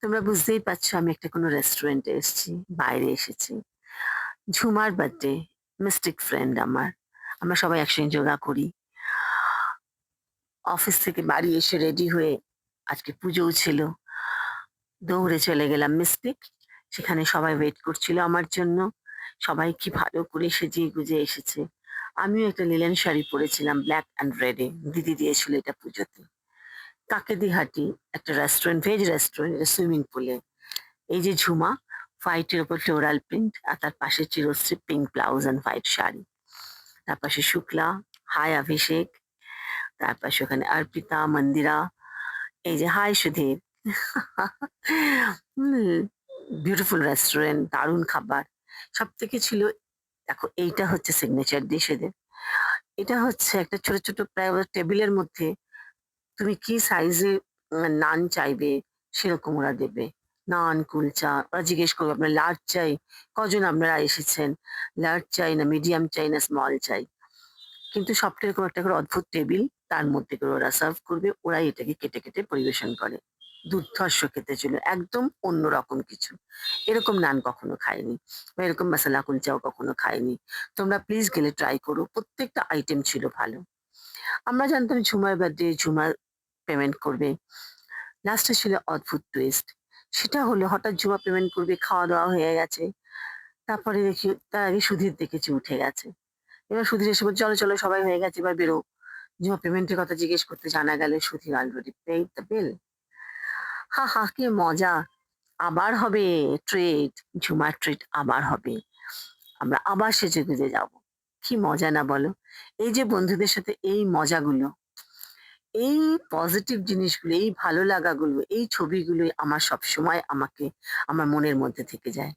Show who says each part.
Speaker 1: তোমরা বুঝতেই পারছো আমি একটা কোনো রেস্টুরেন্টে এসেছি, বাইরে এসেছি। ঝুমার বার্থডে, মিস্টিক ফ্রেন্ড আমার। আমরা সবাই একসঙ্গে যোগা করি। অফিস থেকে বাড়ি এসে রেডি হয়ে আজকে পুজোও ছিল। দৌড়ে চলে গেলাম মিস্টিক। সেখানে সবাই ওয়েট করছিল আমার জন্য। সবাই কি ভালো করে সেজিয়ে গুজে এসেছে। আমিও একটা লিলেন শাড়ি পরেছিলাম ব্ল্যাক অ্যান্ড রেডে। দিদি দিয়েছিল এটা পুজোতে। কাকেদিহাটি একটা রেস্টুরেন্ট, ভেজ রেস্টুরেন্ট, এটা সুইমিং পুলে। এই যে ঝুমা, হোয়াইটের উপর ফ্লোরাল প্রিন্ট আর তার পাশে Chirashree pink blouse and white sari. তার পাশে শুক্লা, হাই অভিষেক, তার পাশে ওখানে অর্পিতা, মন্দিরা, এই যে হাই সুধীর। বিউটিফুল রেস্টুরেন্ট, দারুণ খাবার। সব থেকে ছিল, দেখো এইটা হচ্ছে সিগনেচার ডিশ এদের। এটা হচ্ছে একটা ছোট ছোট প্রায় টেবিলের মধ্যে তুমি কি সাইজে নান চাইবে সেরকম ওরা দেবে। নান, কুলচা, ওরা জিজ্ঞেস করবে আপনার লার্জ চাই, কজন আপনারা এসেছেন, লার্জ চাই না মিডিয়াম চাই না স্মল চাই। কিন্তু সবটা এরকম একটা করে অদ্ভুত টেবিল, তার মধ্যে করে ওরা সার্ভ করবে, ওরাই এটাকে কেটে কেটে পরিবেশন করে। দুর্ধর্ষ খেতে ছিল, একদম অন্যরকম কিছু। এরকম নান কখনো খাইনি, বা এরকম মশলা কুলচাও কখনো খাইনি। তোমরা প্লিজ গেলে ট্রাই করো, প্রত্যেকটা আইটেম ছিল ভালো। আমরা জানতাম ঝুমার বার্থডে, ঝুমা পেমেন্ট করবে। লাস্টে ছিল অদ্ভুত টুইস্ট। সেটা হলো হঠাৎ ঝুমা পেমেন্ট করবে, খাওয়া দাওয়া হয়ে গেছে। তারপরে দেখি তার আগে সুধীর দেখেছি উঠে গেছে। এবার সুধীর এসে বলছে চলো চলো সবাই হয়ে গেছে এবার বেরো। ঝুমা পেমেন্টের কথা জিজ্ঞেস করতে জানা গেল Sudhir already paid the bill. হা হা কি মজা! আবার হবে ট্রিট, ঝুমার ট্রিট আবার হবে। আমরা আবার সেজেগুজে যাব। কি মজা না বলো? এই যে বন্ধুদের সাথে এই মজাগুলো, এই পজিটিভ জিনিসগুলো, এই ভালো লাগাগুলো, এই ছবিগুলোই আমার সবসময় আমাকে আমার মনের মধ্যে থেকে যায়।